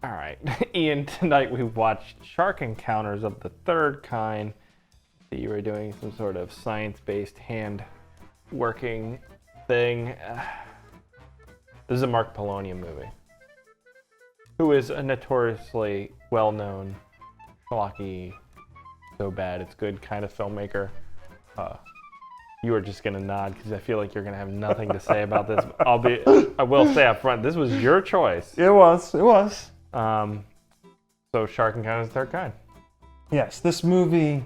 All right, Ian, tonight we watched Shark Encounters of the Third Kind. So you were doing some sort of science-based hand working thing. This is a Mark Polonia movie, who is a notoriously well-known, schlocky, so bad it's good kind of filmmaker. You are just gonna nod because I feel like you're gonna have nothing to say about this. I will say up front, this was your choice. It was. So Shark Encounters of the Third Kind. Yes, this movie.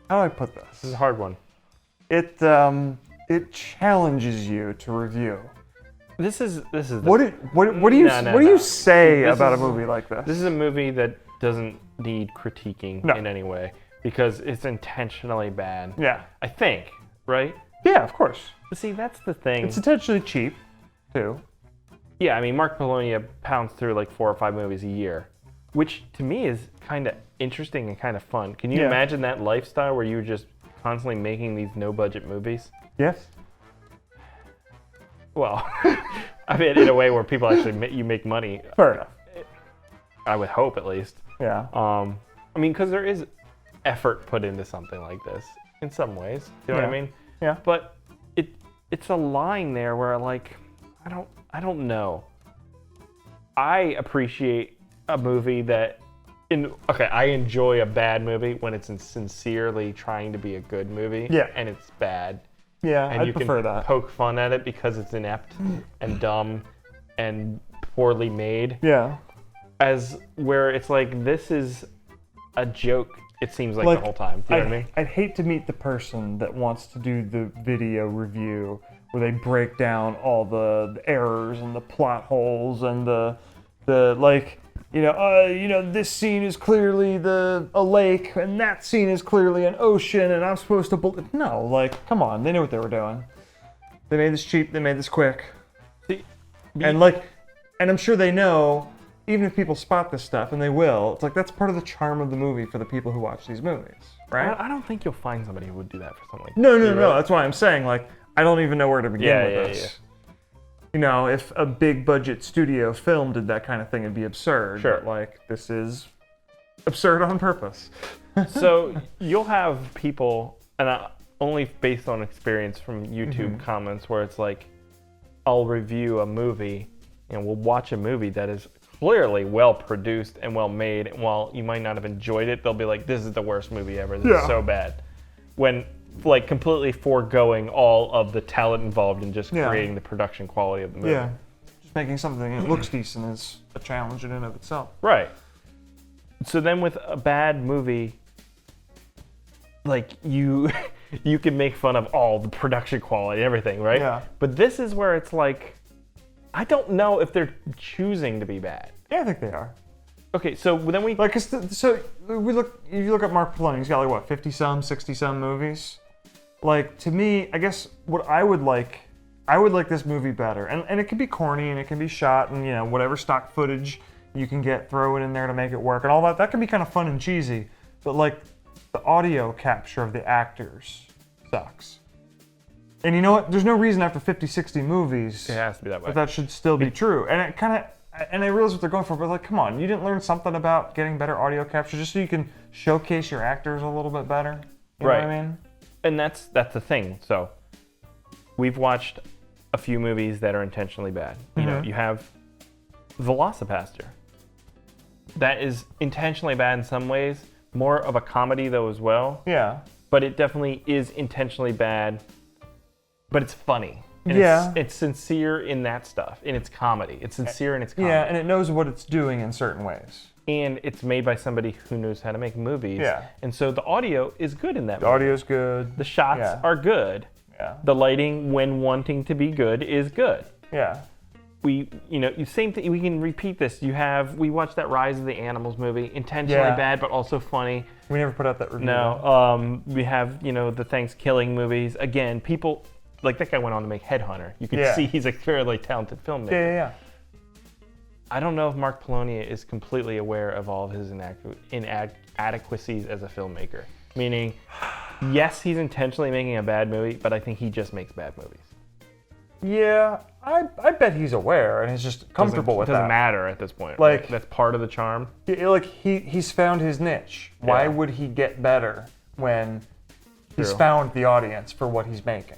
How do I put this? This is a hard one. It challenges you to review. This is What do you say about a movie like this? This is a movie that doesn't need critiquing in any way because it's intentionally bad. Yeah. I think, right? Yeah, of course. But see, that's the thing. It's intentionally cheap, too. Yeah, I mean, Mark Polonia pounds through like 4 or 5 movies a year, which to me is kind of interesting and kind of fun. Can you imagine that lifestyle where you were just constantly making these no-budget movies? Yes. Well, I mean, in a way where people actually you make money. Fair enough. I would hope, at least. Yeah. I mean, because there is effort put into something like this in some ways. You know what I mean? Yeah. But it's a line there where like I don't know. I appreciate a movie that I enjoy a bad movie when it's sincerely trying to be a good movie. Yeah. And it's bad. Yeah, And I'd you prefer can that. poke fun at it because it's inept and dumb and poorly made. Yeah. As where it's like, this is a joke, it seems like the whole time. Do you know what I mean? I'd hate to meet the person that wants to do the video review where they break down all the errors and the plot holes and the like, this scene is clearly a lake and that scene is clearly an ocean and I'm supposed to no, like, come on, they knew what they were doing. They made this cheap, they made this quick. And I'm sure they know, even if people spot this stuff, and they will, it's like that's part of the charm of the movie for the people who watch these movies, right? I don't think you'll find somebody who would do that for something like No, this. that's why I'm saying, like, I don't even know where to begin with this. Yeah. If a big budget studio film did that kind of thing, it'd be absurd. Sure. But, like, this is absurd on purpose. So you'll have people, and only based on experience from YouTube comments, where it's like, I'll review a movie, and we'll watch a movie that is clearly well produced and well made, and while you might not have enjoyed it, they'll be like, this is the worst movie ever, this is so bad. When, like, completely foregoing all of the talent involved in just creating the production quality of the movie. Yeah. Just making something that looks decent is a challenge in and of itself. Right. So then with a bad movie, like, you can make fun of all the production quality and everything, right? Yeah. But this is where it's like, I don't know if they're choosing to be bad. Yeah, I think they are. Okay, so then we... Like, if you look at Mark Polonia, he's got like, what, 50-some, 60-some movies? Like, to me, I guess what I would like this movie better. And it can be corny and it can be shot and, whatever stock footage you can throw it in there to make it work and all that. That can be kind of fun and cheesy. But, like, the audio capture of the actors sucks. And you know what? There's no reason after 50, 60 movies It has to be that way. that should still be true. And it kind of... And I realize what they're going for, but like, come on, you didn't learn something about getting better audio capture just so you can showcase your actors a little bit better? You know what I mean? And that's the thing. So we've watched a few movies that are intentionally bad. You have Velocipaster. That is intentionally bad in some ways, more of a comedy though as well. Yeah. But it definitely is intentionally bad, but it's funny. And it's sincere in that stuff, in its comedy. It's sincere in its comedy. Yeah, and it knows what it's doing in certain ways. And it's made by somebody who knows how to make movies. Yeah. And so the audio is good in that The movie. audio's good. The shots are good. Yeah. The lighting, when wanting to be good, is good. Yeah. Same thing. We can repeat this. We watched that Rise of the Animals movie, intentionally bad, but also funny. We never put out that review. No. We have, the Thanksgiving movies. Again, people... Like, that guy went on to make Headhunter. You can see he's a fairly talented filmmaker. Yeah. I don't know if Mark Polonia is completely aware of all of his inadequacies as a filmmaker. Meaning, yes, he's intentionally making a bad movie, but I think he just makes bad movies. Yeah, I bet he's aware and he's just comfortable with It doesn't that. matter at this point. Like- that's part of the charm. Like he's found his niche. Why Yeah. would he get better when he's True. found the audience for what he's making?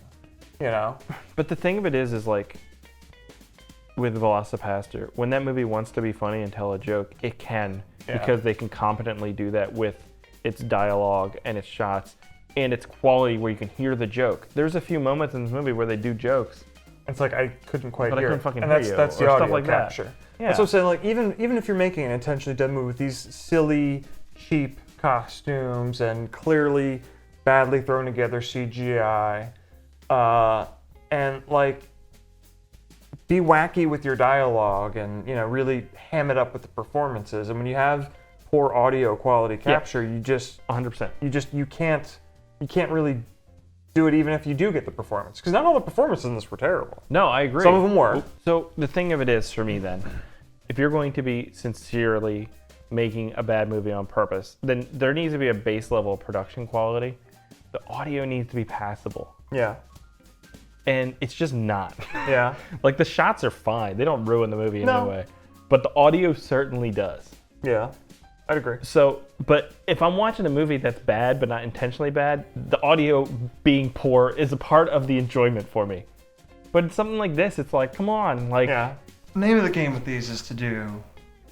You know? But the thing of it is like with Velocipaster, when that movie wants to be funny and tell a joke, it can Yeah. because they can competently do that with its dialogue and its shots and its quality where you can hear the joke. There's a few moments in this movie where they do jokes. It's like I couldn't quite But I hear couldn't it. fucking And hear that's you, that's or the stuff audio like that. capture. Yeah. That's what I'm saying. Like even if you're making an intentionally done movie with these silly, cheap costumes and clearly badly thrown together CGI, and like be wacky with your dialogue and really ham it up with the performances. And when you have poor audio quality capture, you just 100%. you can't really do it even if you do get the performance, because not all the performances in this were terrible. No, I agree. Some of them were. So the thing of it is, for me then, if you're going to be sincerely making a bad movie on purpose, then there needs to be a base level of production quality. The audio needs to be passable. Yeah. And it's just not. Yeah. Like the shots are fine. They don't ruin the movie in No. any way. But the audio certainly does. Yeah. I'd agree. So, but if I'm watching a movie that's bad but not intentionally bad, the audio being poor is a part of the enjoyment for me. But it's something like this, it's like, come on, like Yeah. The name of the game with these is to do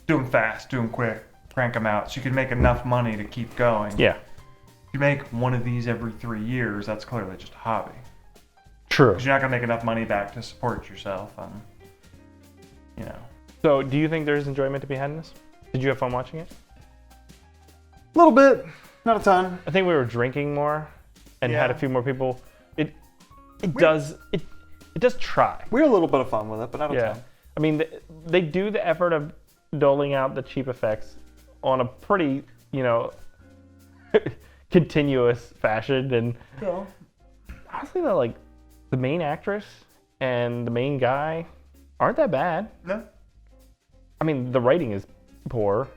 them fast, do them quick, crank them out, so you can make enough money to keep going. yeah, If you make one of these every 3 years, that's clearly just a hobby. true. Because you're not gonna make enough money back to support yourself, and So, do you think there's enjoyment to be had in this? Did you have fun watching it? a little bit, not a ton. I think we were drinking more and had a Yeah. few more people. It does try. We had a little bit of fun with it, but not a Yeah. ton. I mean, they do the effort of doling out the cheap effects on a pretty, continuous fashion. And Yeah. honestly, though, like, the main actress and the main guy aren't that bad. No. I mean, the writing is poor.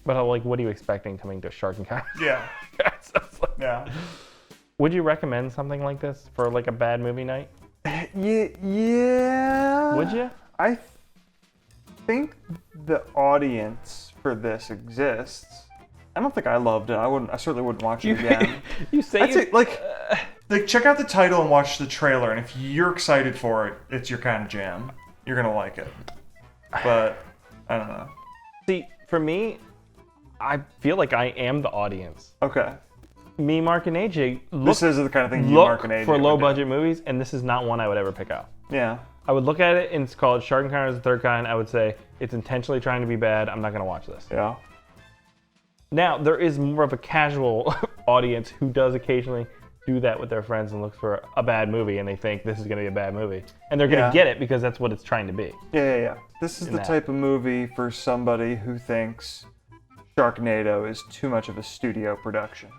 But, like, what are you expecting coming to Shark Encounter? Yeah. So it's like- Yeah. Would you recommend something like this for, like, a bad movie night? Yeah. Would you? I think the audience for this exists. I don't think I loved it. I certainly wouldn't watch it again. You say I'd you, say, like check out the title and watch the trailer, and if you're excited for it, it's your kind of jam. You're gonna like it. But I don't know. see, for me, I feel like I am the audience. Okay. Me, Mark, and AJ This is the kind of thing you, look Mark, and AJ for would low do. budget movies, and this is not one I would ever pick out. Yeah. I would look at it and it's called Shark Encounters of the Third Kind. I would say it's intentionally trying to be bad. I'm not going to watch this. Yeah. Now, there is more of a casual audience who does occasionally do that with their friends and look for a bad movie and they think this is going to be a bad movie. And they're going to Yeah. get it because that's what it's trying to be. Yeah. This is In the that. type of movie for somebody who thinks Sharknado is too much of a studio production.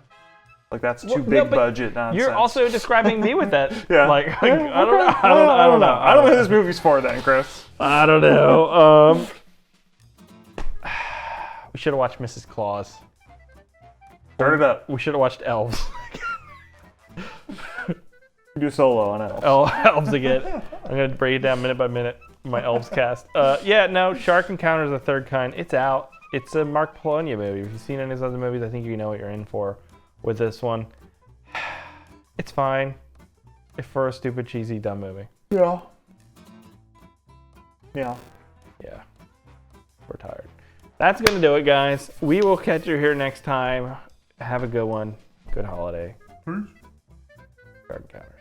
Like that's too Well, no, big but budget nonsense. You're also describing me with that. Yeah. Like, Yeah, I don't okay. know. I don't know. I don't know who this movie's for then, Chris. I don't know. We should have watched Mrs. Claus. Start it up. We should have watched Elves. Do a solo on it. Elves again. I'm gonna break it down minute by minute. My Elves cast. Shark Encounters of the Third Kind. It's out. It's a Mark Polonia movie. If you've seen any of his other movies, I think you know what you're in for with this one. It's fine. If for a stupid, cheesy, dumb movie. Yeah. Yeah. Yeah. We're tired. That's gonna do it, guys. We will catch you here next time. Have a good one. Good holiday. Shark Encounters.